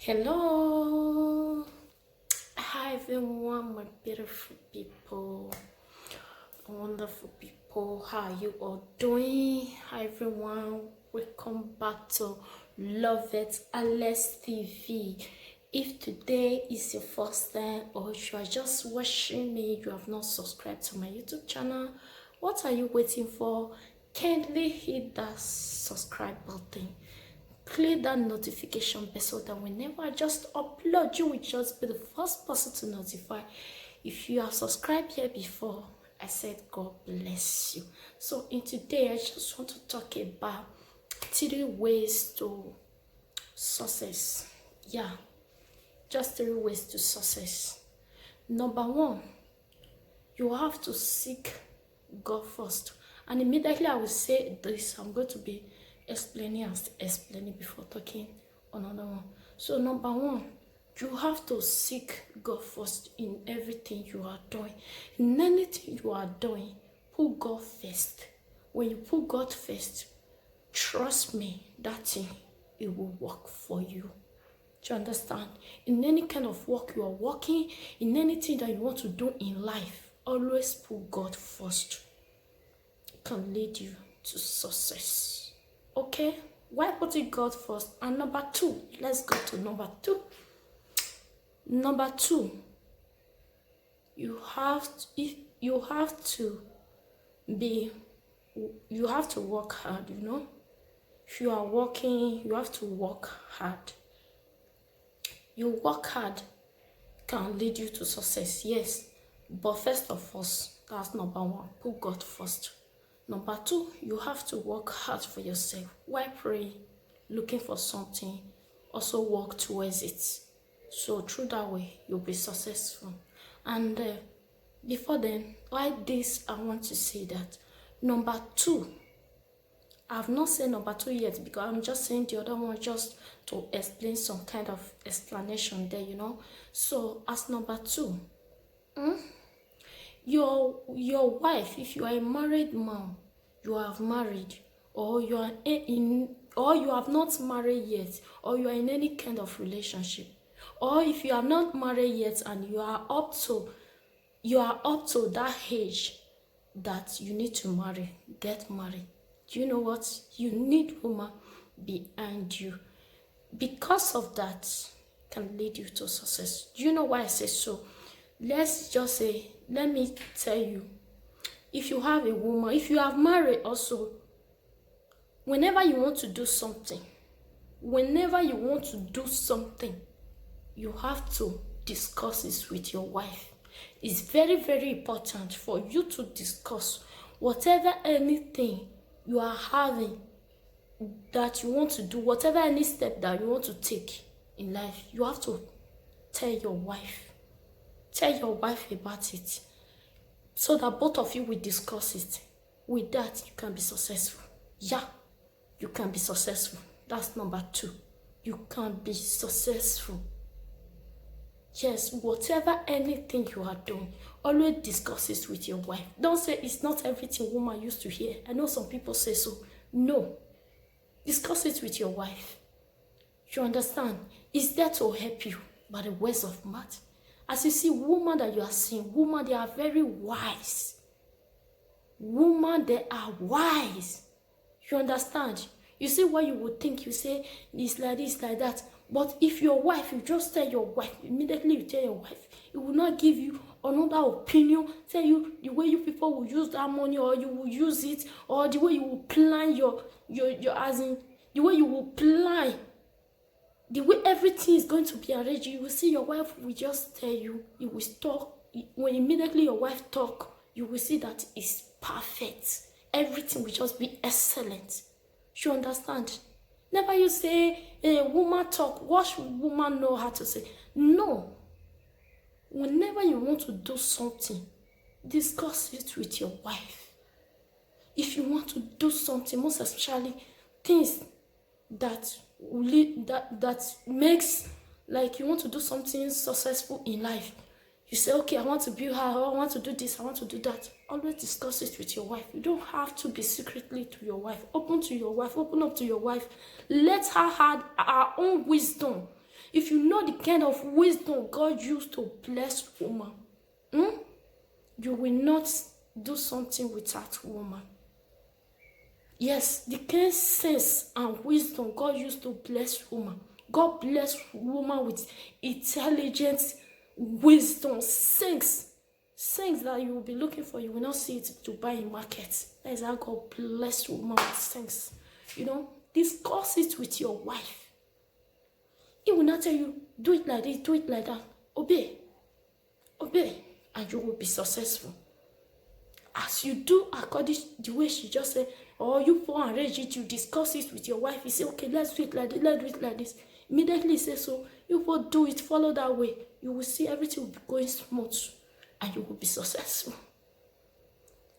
Hello, hi everyone, my beautiful people, wonderful people. How are you all doing? Hi everyone, welcome back to Love It Alex TV. If today is your first time or if you are just watching me, you have not subscribed to my YouTube channel, what are you waiting for? Kindly hit that subscribe button, click that notification bell so that whenever I just upload, you will just be the first person to notify. If you have subscribed here before, I said God bless you. So in today, I just want to talk about 3 ways to success. Yeah, just 3 ways to success. Number 1, you have to seek God first. And immediately I will say this, I'm going to be explaining before talking another one. So number 1, you have to seek God first in everything you are doing. In anything you are doing, put God first. When you put God first, trust me, that thing, it will work for you. Do you understand? In any kind of work you are working, in anything that you want to do in life, always put God first. It can lead you to success. Okay? Why putting God first? And number 2, let's go to number 2. Number 2, you have to work hard, you know. If you are working, you have to work hard. You work hard can lead you to success, yes. But first of all, that's number 1. Put God first. Number 2, you have to work hard for yourself. While praying, looking for something, also work towards it. So through that way, you'll be successful. And before then, like this, I want to say that number 2, I've not said number 2 yet because I'm just saying the other one just to explain some kind of explanation there, you know. So as number 2, your wife, if you are a married man, you have married, or you are or you have not married yet, or you are in any kind of relationship, or if you are not married yet and you are up to that age that you need to marry, get married. Do you know what? You need woman behind you. Because of that, can lead you to success. Do you know why I say so? Let's just say, let me tell you, if you have a woman, if you have married also, whenever you want to do something, you have to discuss this with your wife. It's very, very important for you to discuss whatever anything you are having that you want to do, whatever any step that you want to take in life, you have to tell your wife. Tell your wife about it so that both of you will discuss it. With that, you can be successful. Yeah, you can be successful. That's number 2. You can be successful. Yes, whatever anything you are doing, always discuss it with your wife. Don't say it's not everything woman used to hear. I know some people say so. No. Discuss it with your wife. You understand? It's there to help you by the words of mouth. As you see, women that you are seeing, women, they are very wise. Women, they are wise. You understand? You see what you would think, you say this, like that. But if your wife, you just tell your wife, immediately you tell your wife, it will not give you another opinion, tell you the way you people will use that money, or you will use it, or the way you will plan your as in, the way you will plan, the way everything is going to be arranged. You will see your wife will just tell you, you will talk. When immediately your wife talk, you will see that it's perfect. Everything will just be excellent. You understand? Never you say, a woman talk, what should woman know how to say? No. Whenever you want to do something, discuss it with your wife. If you want to do something, most especially things that makes, like you want to do something successful in life, you say, okay, I want to build her, I want to do this, I want to do that. Always discuss it with your wife. You don't have to be secretly to your wife. Open to your wife, open up to your wife. Let her have her own wisdom. if you know the kind of wisdom God used to bless woman, you will not do something with that woman. Yes, the kind of sense and wisdom God used to bless woman. God bless woman with intelligence, wisdom, things that you will be looking for. You will not see it to buy in market. That is how God bless woman with things. Discuss it with your wife. He will not tell you, do it like this, do it like that. Obey, and you will be successful. As you do according to the way she just said, or you pour and arrange it, you discuss it with your wife. You say, okay, let's do it like this, let's do it like this. Immediately say so. You will do it, follow that way. You will see everything will be going smooth and you will be successful.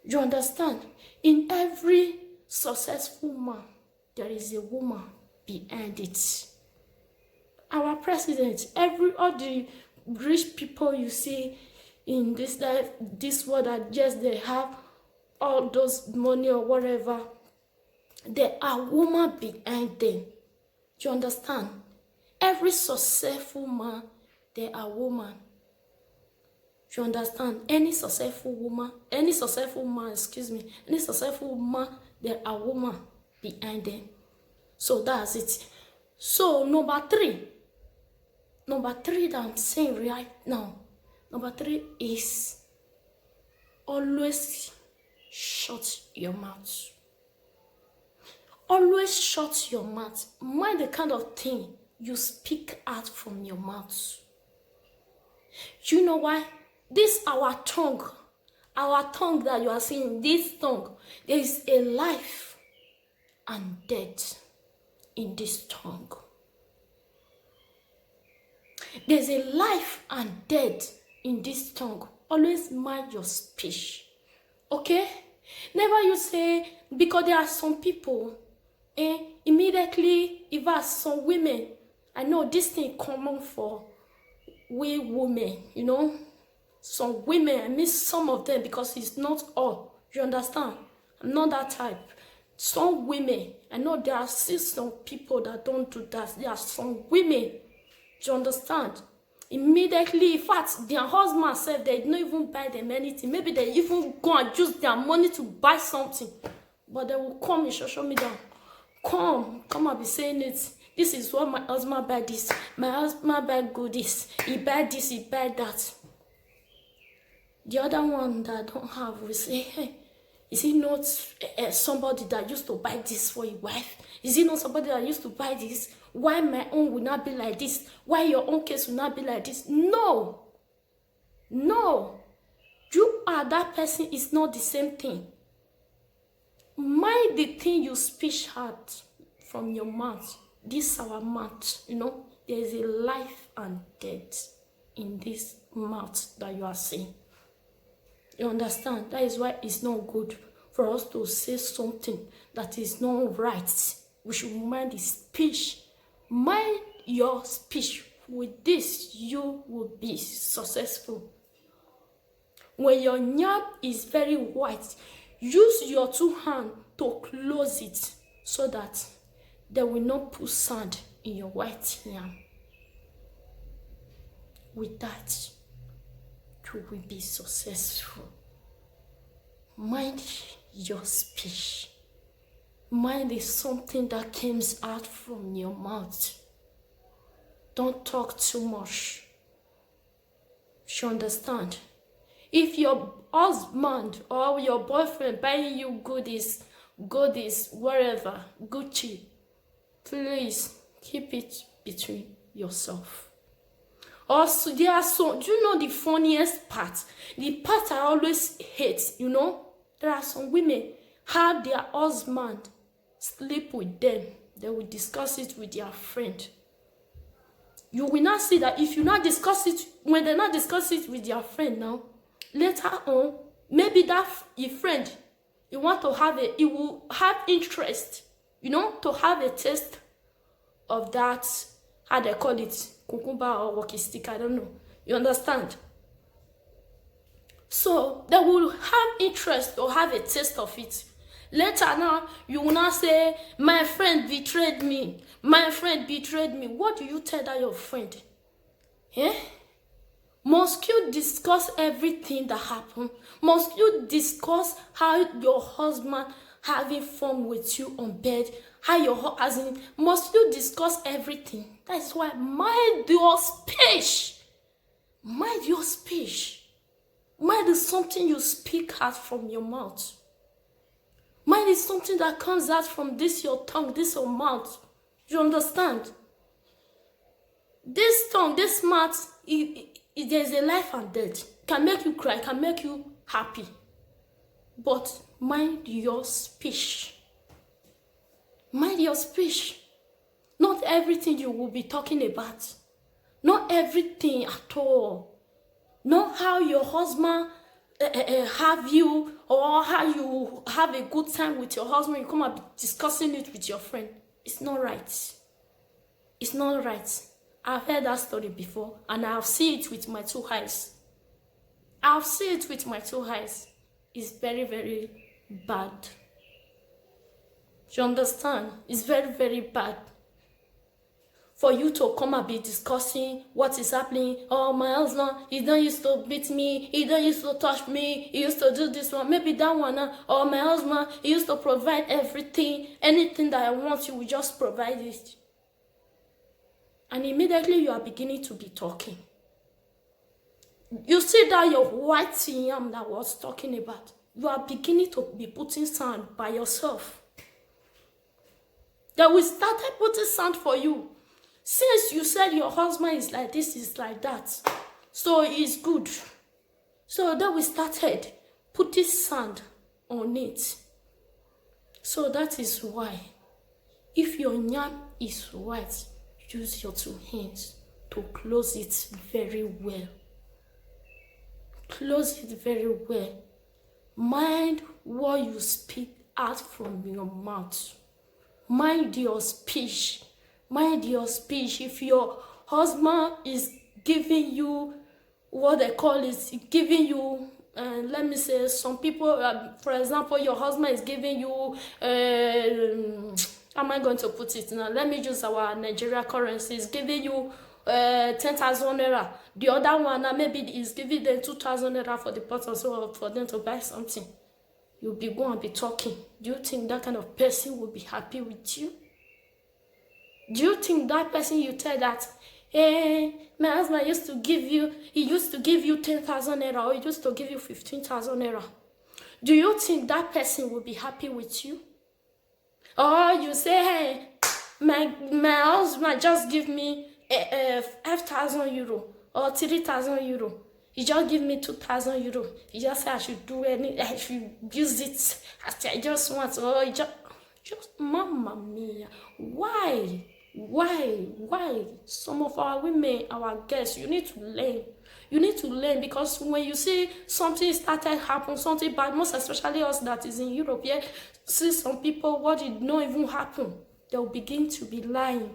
You understand? In every successful man, there is a woman behind it. Our president, all the rich people you see in this life, this world, that just they have all those money or whatever, there are women behind them. Do you understand? Every successful man, there are women. Do you understand? Any successful man, any successful woman, there are women behind them. So that's it. So number three that I'm saying right now, number 3 is always shut your mouth. Always shut your mouth. Mind the kind of thing you speak out from your mouth. You know why? This our tongue that you are seeing, this tongue, there is a life and death in this tongue. There's a life and death in this tongue. Always mind your speech. Okay? Never you say, because there are some people, immediately, even some women, I know this thing common for we women, some women, I mean some of them, because it's not all. You understand? I'm not that type. Some women, I know there are still some people that don't do that. There are some women, do you understand? Immediately, in fact, their husband said they don't even buy them anything. Maybe they even go and use their money to buy something. But they will come in social media. Come and be saying it. This is what my husband buy this. My husband buy goodies. He buy this, he buy that. The other one that don't have will say, hey, is he not somebody that used to buy this for your wife? Is he not somebody that used to buy this? Why my own will not be like this? Why your own case will not be like this? No. You are that person is not the same thing. Mind the thing you speak out from your mouth. This is our mouth, there is a life and death in this mouth that you are saying. You understand? That is why it's not good for us to say something that is not right. We should mind the speech. Mind your speech. With this, you will be successful. When your yam is very white, use your 2 hands to close it so that they will not put sand in your white yam. With that, you will be successful. Mind your speech. Mind is something that comes out from your mouth. Don't talk too much. You understand? If your husband or your boyfriend buying you goodies, whatever, Gucci, please keep it between yourself. Also, do you know the funniest part? The part I always hate, there are some women, how their husband sleep with them. They will discuss it with their friend. You will not see that if you not discuss it, when they not discuss it with their friend now, later on, maybe that your friend, he will have interest, to have a taste of that, how they call it, cucumber or walkie stick, I don't know. You understand? So they will have interest or have a taste of it. Later now, you will not say, my friend betrayed me. My friend betrayed me. What do you tell that your friend? Eh? Must you discuss everything that happened? Must you discuss how your husband having fun with you on bed? How your husband, must you discuss everything? That is why mind your speech. Mind your speech. Mind is something you speak out from your mouth. Mind is something that comes out from this your tongue, this your mouth. You understand? This tongue, this mouth, there's a life and death. Can make you cry, can make you happy. But mind your speech. Mind your speech. Not everything you will be talking about. Not everything at all. Not how your husband have you, or how you have a good time with your husband. You come and be discussing it with your friend. It's not right. It's not right. I've heard that story before, and I've seen it with my two eyes. I've seen it with my two eyes. It's very, very bad. You understand? It's very, very bad. For you to come and be discussing what is happening. Oh, my husband, he don't used to beat me. He don't used to touch me. He used to do this one. Maybe that one. Or my husband, he used to provide everything. Anything that I want, you will just provide it. And immediately you are beginning to be talking. You see that your white yam that was talking about. You are beginning to be putting sound by yourself. That we started putting sound for you. Since you said your husband is like this, is like that, so it's good. So then we started putting sand on it. So that is why, if your yam is white, use your two hands to close it very well. Close it very well. Mind what you speak out from your mouth. Mind your speech. Mind your speech. If your husband is giving you what they call is giving you, let me say, some people, for example, your husband is giving you, how am I going to put it now? Let me use our Nigeria currency. Is giving you 10,000 naira. The other one maybe is giving them 2,000 naira for the person, so for them to buy something. You'll be going to be talking. Do you think that kind of person will be happy with you? Do you think that person you tell that, hey, my husband used to give you, he used to give you 10,000 naira, or he used to give you 15,000 naira? Do you think that person will be happy with you? Or you say, hey, my husband just give me 5,000 euro or 3,000 euro. He just give me 2,000 euro. He just say I should do I should use it as I just want. Or he just Mamma mia. Why? Some of our women, our guests, you need to learn. You need to learn, because when you see something started happen, something bad, most especially us that is in Europe, yeah, see some people, what did not even happen, they'll begin to be lying.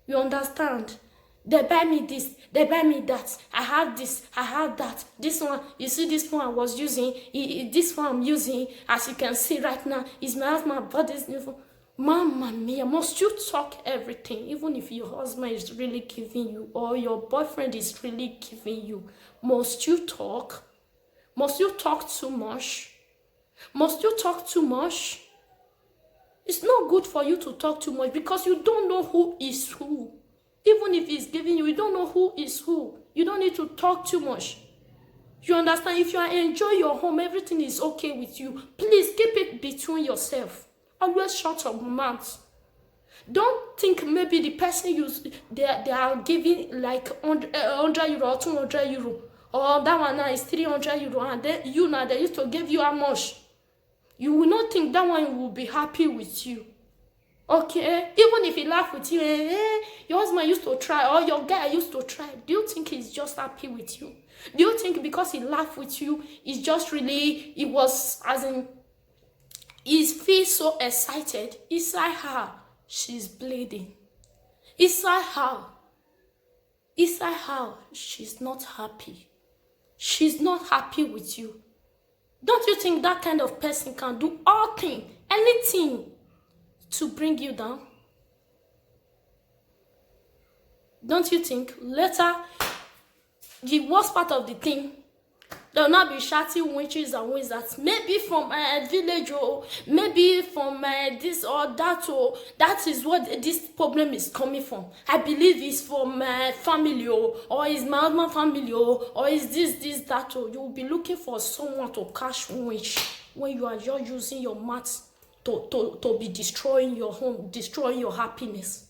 You understand? They buy me this, they buy me that. I have this, I have that. This one, you see this one I was using, this one I'm using, as you can see right now, is my husband bought this new phone. Mamma mia, must you talk everything, even if your husband is really giving you, or your boyfriend is really giving you? Must you talk? Must you talk too much? Must you talk too much? It's not good for you to talk too much, because you don't know who is who. Even if he's giving you, you don't know who is who. You don't need to talk too much. You understand? If you are enjoying your home, everything is okay with you. Please keep it between yourself. Always shut your mouth. Don't think maybe the person they are giving like 100 euro or 200 euro. Or that one now is 300 euro. And then you now, they used to give you how much. You will not think that one will be happy with you. Okay? Even if he laugh with you, your husband used to try, or your guy used to try, do you think he's just happy with you? Do you think because he laughed with you, it's just really, it was as in, he feels so excited? Inside her, she's bleeding. Inside her, she's not happy. She's not happy with you. Don't you think that kind of person can do all things, anything to bring you down? Don't you think? Later, the worst part of the thing, there will not be shouting witches and wizards. Maybe from a village, or maybe from this or that, or that is what this problem is coming from. I believe it's from my family, or is my husband family, or is this, that, or you will be looking for someone to catch witch when you are just using your mouth to be destroying your home, destroying your happiness.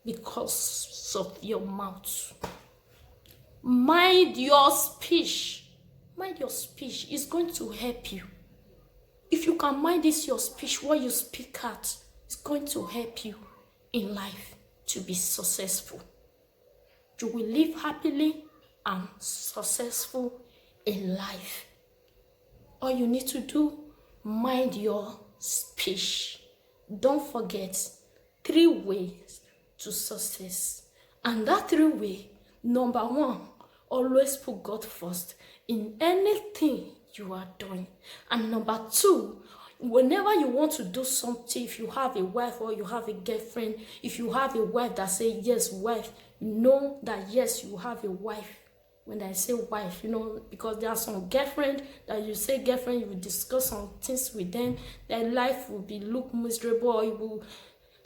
Because of your mouth. Mind your speech. Mind your speech. It's going to help you. If you can mind this your speech, what you speak out, it's going to help you in life to be successful. You will live happily and successful in life. All you need to do, mind your speech. Don't forget 3 ways to success. And that 3 ways, number 1, always put God first in anything you are doing. And number 2, whenever you want to do something, if you have a wife or you have a girlfriend, if you have a wife that say yes, wife, know that yes, you have a wife. When I say wife, because there are some girlfriend that you say girlfriend, you will discuss some things with them, their life will be look miserable, or it will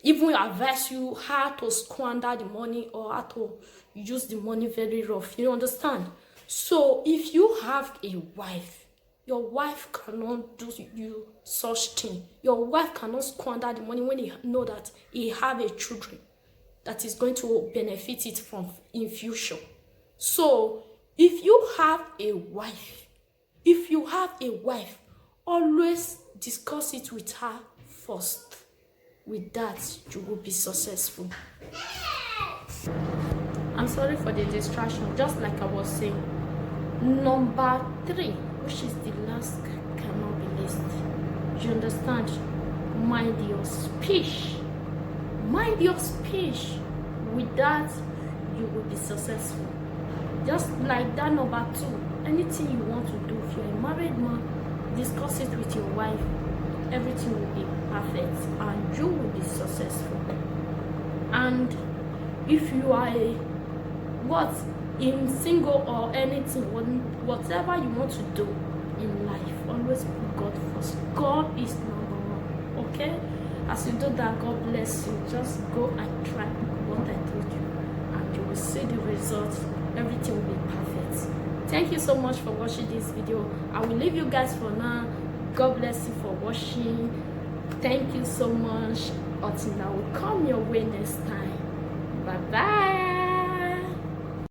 even advise you how to squander the money or how to use the money very rough. You understand? So if you have a wife, your wife cannot do you such thing. Your wife cannot squander the money when you know that he have a children that is going to benefit it from in future. So if you have a wife, always discuss it with her first. With that, you will be successful. I'm sorry for the distraction, just like I was saying. Number 3, which is the last, cannot be listed. You understand? Mind your speech. Mind your speech. With that, you will be successful. Just like that, number 2, anything you want to do, if you're a married man, discuss it with your wife. Everything will be perfect and you will be successful. And if you are in single or anything, whatever you want to do in life, always put God first. God is number 1. Okay? As you do that, God bless you. Just go and try what I told you, and you will see the results. Everything will be perfect. Thank you so much for watching this video. I will leave you guys for now. God bless you for watching. Thank you so much. Until I will come your way next time.